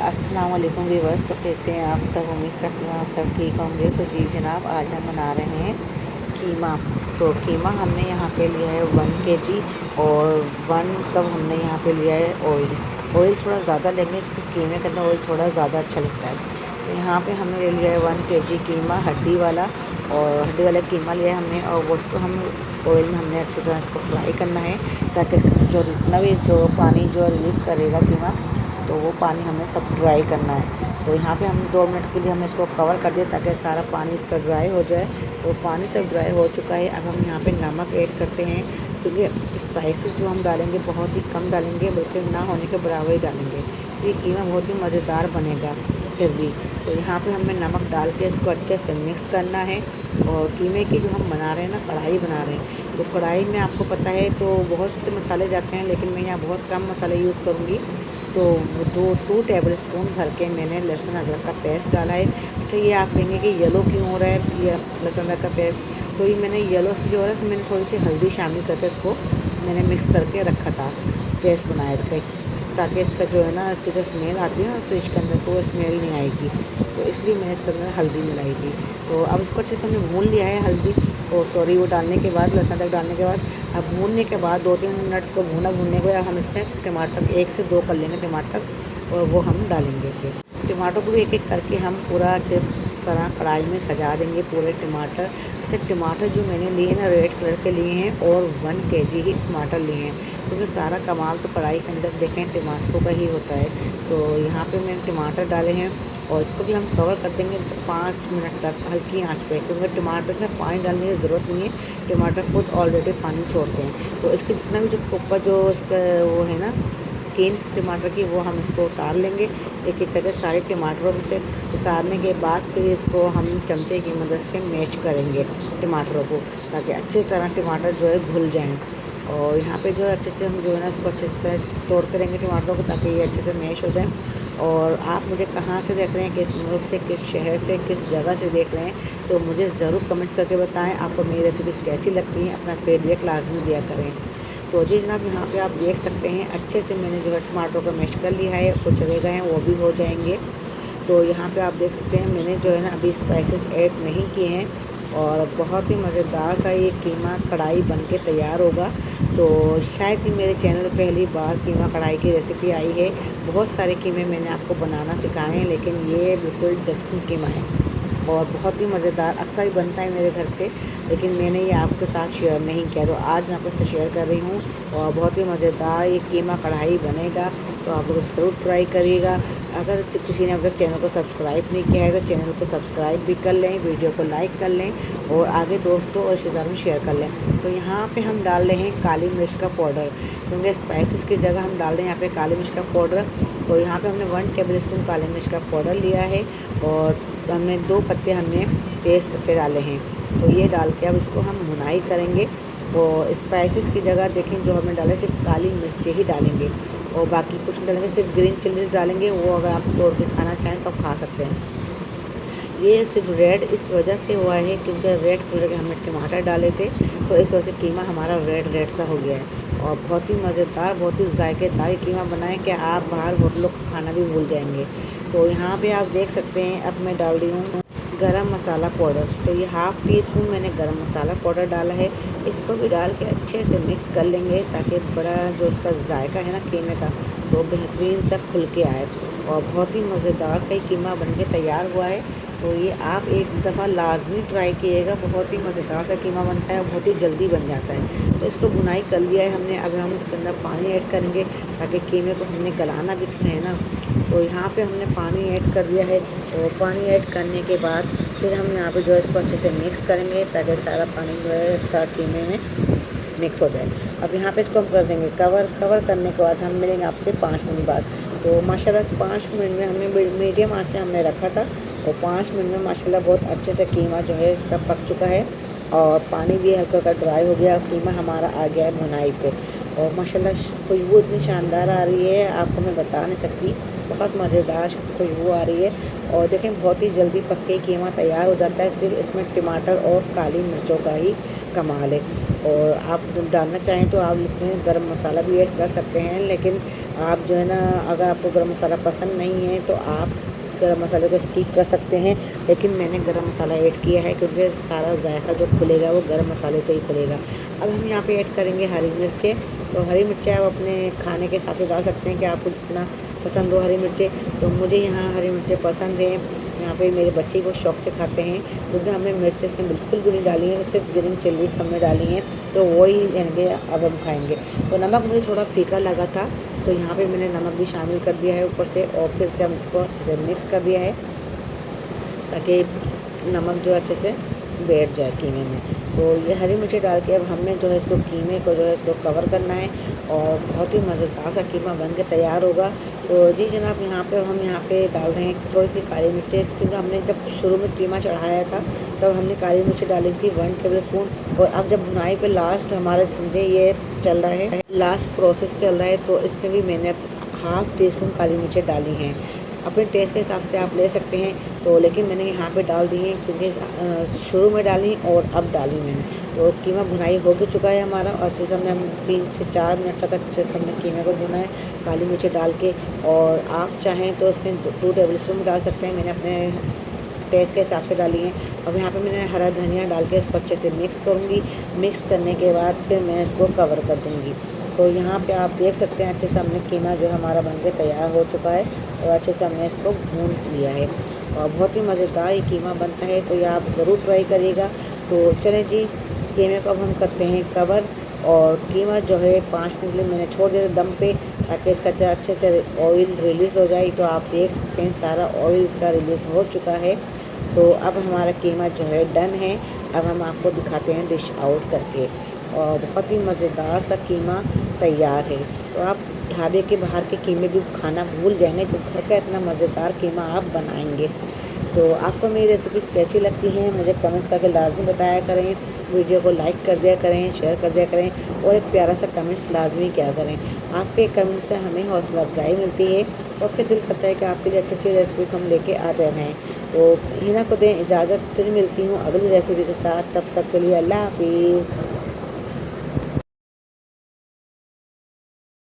अस्सलाम वालेकुम व्यूअर्स। तो कैसे हैं आप सब? उम्मीद करती हूँ आप सब ठीक होंगे। तो जी जनाब, आज हम बना रहे हैं कीमा। तो कीमा हमने यहाँ पे लिया है 1 kg और 1 कप हमने यहाँ पे लिया है ऑयल थोड़ा ज़्यादा लेंगे क्योंकि कीमे के अंदर ऑयल थोड़ा ज़्यादा अच्छा लगता है। तो यहाँ पे हमने ले लिया है 1 kg कीमा, हड्डी वाला, और हड्डी वाला कीमा लिया है हमने, और वो उसको हम ऑयल में हमने अच्छी तरह इसको फ्राई करना है ताकि इसका जो जितना भी जो पानी जो रिलीज़ करेगा कीमा, तो वो पानी हमें सब ड्राई करना है। तो यहाँ पे हम 2 मिनट के लिए हमने इसको कवर कर दिया ताकि सारा पानी इसका ड्राई हो जाए। तो पानी सब ड्राई हो चुका है। अब हम यहाँ पे नमक ऐड करते हैं क्योंकि स्पाइसेस जो हम डालेंगे बहुत ही कम डालेंगे, बल्कि ना होने के बराबर ही डालेंगे। तो ये कीमा बहुत ही मज़ेदार बनेगा फिर भी। तो यहाँ पे हमें नमक डाल के इसको अच्छे से मिक्स करना है। और कीमे की जो हम बना रहे हैं ना, कढ़ाई बना रहे हैं, तो कढ़ाई में आपको पता है तो बहुत से मसाले जाते हैं, लेकिन मैं यहाँ बहुत कम मसाले यूज़ करूँगी। तो 2 टेबल स्पून भर के मैंने लहसुन अदरक का पेस्ट डाला है। अच्छा, ये आप कहेंगे कि येलो क्यों हो रहा है ये लहसुन अदरक का पेस्ट? तो ये मैंने येलो इसलिए हो रहा है, इसमें मैंने थोड़ी सी हल्दी शामिल करके इसको मैंने मिक्स करके रखा था, पेस्ट बनाए थे, ताकि इसका जो है ना, इसकी जो स्मेल आती है ना फ्रिज के अंदर, तो वो स्मेल नहीं आएगी। तो इसलिए मैंने इसके अंदर हल्दी मिलाई थी। तो अब इसको अच्छे से हमने भून लिया है हल्दी वो डालने के बाद, लहसुन अदरक डालने के बाद। अब भूनने के बाद 2-3 मिनट्स को भूनने के बाद हम इसमें टमाटर 1 से 2 कर लेंगे टमाटर, और वो हम डालेंगे। टमाटर को भी एक-एक करके हम पूरा अच्छे तरह कढ़ाई में सजा देंगे पूरे टमाटर। ऐसे टमाटर जो मैंने लिए ना, रेड कलर के लिए हैं, और 1 kg ही टमाटर लिए हैं, क्योंकि सारा कमाल तो कढ़ाई के अंदर देखें टमाटरों का ही होता है। तो यहाँ पे मैंने टमाटर डाले हैं, और इसको भी हम कवर कर देंगे 5 मिनट तक हल्की आंच पे, क्योंकि टमाटर में पानी डालने की ज़रूरत नहीं है, टमाटर खुद ऑलरेडी पानी छोड़ते हैं। तो इसके जितना भी जो ऊपर जो इसका वो है ना स्किन टमाटर की, वो हम इसको उतार लेंगे एक-एक करके सारे टमाटरों में से। उतारने के बाद फिर इसको हम चमचे की मदद से मैश करेंगे टमाटरों को, ताकि अच्छी तरह टमाटर जो है घुल जाएँ। और यहाँ पे जो है अच्छे हम जो है ना इसको अच्छे से तोड़ते रहेंगे टमाटरों को, ताकि ये अच्छे से मैश हो जाए। और आप मुझे कहाँ से देख रहे हैं, किस मुल्क से, किस शहर से, किस जगह से देख रहे हैं, तो मुझे ज़रूर कमेंट्स करके बताएं आपको मेरी रेसिपीज़ कैसी लगती हैं। अपना फीडबैक लाजमी दिया करें। तो जी जनाब, यहाँ पे आप देख सकते हैं अच्छे से मैंने जो है टमाटरों को मैश कर लिया है, कुछ रह गए हैं वो भी हो जाएंगे। तो यहाँ पे आप देख सकते हैं मैंने जो है ना अभी स्पाइसेस ऐड नहीं किए हैं, और बहुत ही मज़ेदार सा ये कीमा कढ़ाई बन के तैयार होगा। तो शायद ही मेरे चैनल पर पहली बार कीमा कढ़ाई की रेसिपी आई है। बहुत सारे कीमे मैंने आपको बनाना सिखाए हैं, लेकिन ये बिल्कुल डिफरेंट कीमा है और बहुत ही मज़ेदार। अक्सर ही बनता है मेरे घर पे, लेकिन मैंने ये आपके साथ शेयर नहीं किया, तो आज मैं आपके साथ शेयर कर रही हूँ। और बहुत ही मज़ेदार ये कीमा कढ़ाई बनेगा, तो आप लोग ज़रूर ट्राई करिएगा। अगर किसी ने अब तक चैनल को सब्सक्राइब नहीं किया है तो चैनल को सब्सक्राइब भी कर लें, वीडियो को लाइक कर लें, और आगे दोस्तों और रिश्तेदारों में शेयर कर लें। तो यहाँ पे हम डाल रहे हैं काली मिर्च का पाउडर, क्योंकि स्पाइसेस की जगह हम डाल रहे हैं यहाँ पे काली मिर्च का पाउडर। तो यहाँ पे हमने 1 टेबल स्पून काली मिर्च का पाउडर लिया है, और हमने 2 पत्ते हमने तेज़ पत्ते डाले हैं। तो ये डाल के अब इसको हम भुनाई करेंगे। और स्पाइसेस की जगह देखें जो हमने डाले सिर्फ काली मिर्चें ही डालेंगे, और बाकी कुछ नहीं डालेंगे, सिर्फ ग्रीन चिलीज डालेंगे। वो अगर आप तोड़ के खाना चाहें तो आप खा सकते हैं। ये सिर्फ रेड इस वजह से हुआ है क्योंकि रेड कलर के हमने टमाटर डाले थे, तो इस वजह से कीमा हमारा रेड सा हो गया है। और बहुत ही मज़ेदार, बहुत ही जायकेदार कीमा बनाएं कि आप बाहर होटलों का खाना भी भूल जाएंगे। तो यहाँ पे आप देख सकते हैं अब मैं डाल रही हूँ गरम मसाला पाउडर। तो ये ½ टी स्पून मैंने गरम मसाला पाउडर डाला है। इसको भी डाल के अच्छे से मिक्स कर लेंगे, ताकि बड़ा जो उसका जायका है ना कीमे का, तो बेहतरीन सा खुल के आए। और बहुत ही मज़ेदार सा कीमा बन के तैयार हुआ है। तो ये आप एक दफ़ा लाजमी ट्राई कीजिएगा, बहुत ही मज़ेदार सा कीमा बनता है और बहुत ही जल्दी बन जाता है। तो इसको भुनाई कर लिया है हमने। अब हम इसके अंदर पानी ऐड करेंगे, ताकि कीमे को हमने गलाना भी तो है ना। तो यहाँ पे हमने पानी ऐड कर दिया है, और पानी ऐड करने के बाद फिर हम यहाँ पे जो है इसको अच्छे से मिक्स करेंगे, ताकि सारा पानी जो है सारा कीमे में मिक्स हो जाए। अब यहाँ पे इसको हम कर देंगे कवर करने के बाद हम मिलेंगे आपसे 5 मिनट बाद। तो माशाल्लाह से 5 मिनट में हमने मीडियम आंच में हमने रखा था, और 5 मिनट में माशाल्लाह बहुत अच्छे से कीमा जो है इसका पक चुका है, और पानी भी हल्का हल्का ड्राई हो गया, और कीमा हमारा आ गया है भुनाई पे। और माशाल्लाह खुशबू इतनी शानदार आ रही है, आपको मैं बता नहीं सकती, बहुत मज़ेदार खुशबू आ रही है। और देखें बहुत ही जल्दी पक के कीमा तैयार हो जाता है, सिर्फ इसमें टमाटर और काली मिर्चों का ही कमाल है। और आप डालना चाहें तो आप इसमें गरम मसाला भी ऐड कर सकते हैं, लेकिन आप जो है ना, अगर आपको गरम मसाला पसंद नहीं है तो आप गरम मसाले को स्किप कर सकते हैं। लेकिन मैंने गरम मसाला ऐड किया है क्योंकि सारा जायका जो खुलेगा वो गरम मसाले से ही खुलेगा। अब हम यहाँ पे ऐड करेंगे हरी मिर्चें। तो हरी मिर्चें आप अपने खाने के हिसाब से डाल सकते हैं कि आपको जितना पसंद हो हरी मिर्चें। तो मुझे यहाँ हरी मिर्चें पसंद हैं। यहाँ पे मेरे बच्चे बहुत शौक से खाते हैं, क्योंकि हमने मिर्चें इसमें बिल्कुल भी नहीं डाली हैं, सिर्फ ग्रीन चिल्लीज हमने डाली हैं, तो वही यानी अब हम खाएंगे। तो नमक मुझे थोड़ा फीका लगा था, तो यहाँ पे मैंने नमक भी शामिल कर दिया है ऊपर से, और फिर से हम इसको अच्छे से मिक्स कर दिया है ताकि नमक जो अच्छे से बैठ जाए कीमे में। तो ये हरी मिर्ची डाल के अब हमने जो है इसको कीमे को जो है इसको कवर करना है, और बहुत ही मज़ेदार सा कीमा बन के तैयार होगा। तो जी जनाब, यहाँ पे हम यहाँ पे डाल रहे हैं थोड़ी सी काली मिर्चें, क्योंकि हमने जब शुरू में कीमा चढ़ाया था तब हमने काली मिर्ची डाली थी 1 टेबल स्पून। और अब जब भुनाई पे लास्ट हमारे समझे ये चल रहा है, लास्ट प्रोसेस चल रहा है, तो इसमें भी मैंने ½ टी स्पून काली मिर्चें डाली हैं। अपने टेस्ट के हिसाब से आप ले सकते हैं, तो लेकिन मैंने यहाँ पे डाल दी है क्योंकि शुरू में डाली और अब डाली मैंने। तो कीमा भुनाई हो चुका है हमारा, और अच्छे से हमने 3 से 4 मिनट तक अच्छे से हमने कीमे को भुना है काली मिर्ची डाल के। और आप चाहें तो उसमें 2 टेबल स्पून डाल सकते हैं, मैंने अपने टेस्ट के हिसाब से डाली है। अब यहाँ पे मैंने हरा धनिया डाल के इसको अच्छे से मिक्स करूँगी। मिक्स करने के बाद फिर मैं इसको कवर कर दूँगी। तो यहाँ पे आप देख सकते हैं अच्छे से हमने कीमा जो हमारा बनके तैयार हो चुका है, और अच्छे से हमने इसको भून लिया है, और बहुत ही मज़ेदार ये कीमा बनता है। तो ये आप ज़रूर ट्राई करिएगा। तो चलें जी, कीमे को अब हम करते हैं कवर, और कीमा जो है 5 मिनट के लिए मैंने छोड़ दिया दम पे, ताकि इसका अच्छे से ऑयल रिलीज़ हो जाए। तो आप देख सकते हैं सारा ऑयल इसका रिलीज़ हो चुका है। तो अब हमारा कीमा जो है डन है। अब हम आपको दिखाते हैं डिश आउट करके, और बहुत ही मज़ेदार सा कीमा तैयार है। तो आप ढाबे के बाहर के कीमे भी खाना भूल जाएंगे, तो घर का इतना मज़ेदार कीमा आप बनाएंगे। तो आपको मेरी रेसिपीज़ कैसी लगती हैं मुझे कमेंट्स करके लाजमी बताया करें। वीडियो को लाइक कर दिया करें, शेयर कर दिया करें, और एक प्यारा सा कमेंट्स लाजमी किया करें। आपके कमेंट्स से हमें हौसला अफजाई मिलती है, और फिर दिल करता है कि आपके लिए अच्छी अच्छी रेसिपीज़ हम लेके आते रहें। तो हिना को दें इजाज़त, फिर मिलती हूँ अगली रेसिपी के साथ। तब तक के लिए अल्लाह हाफिज़।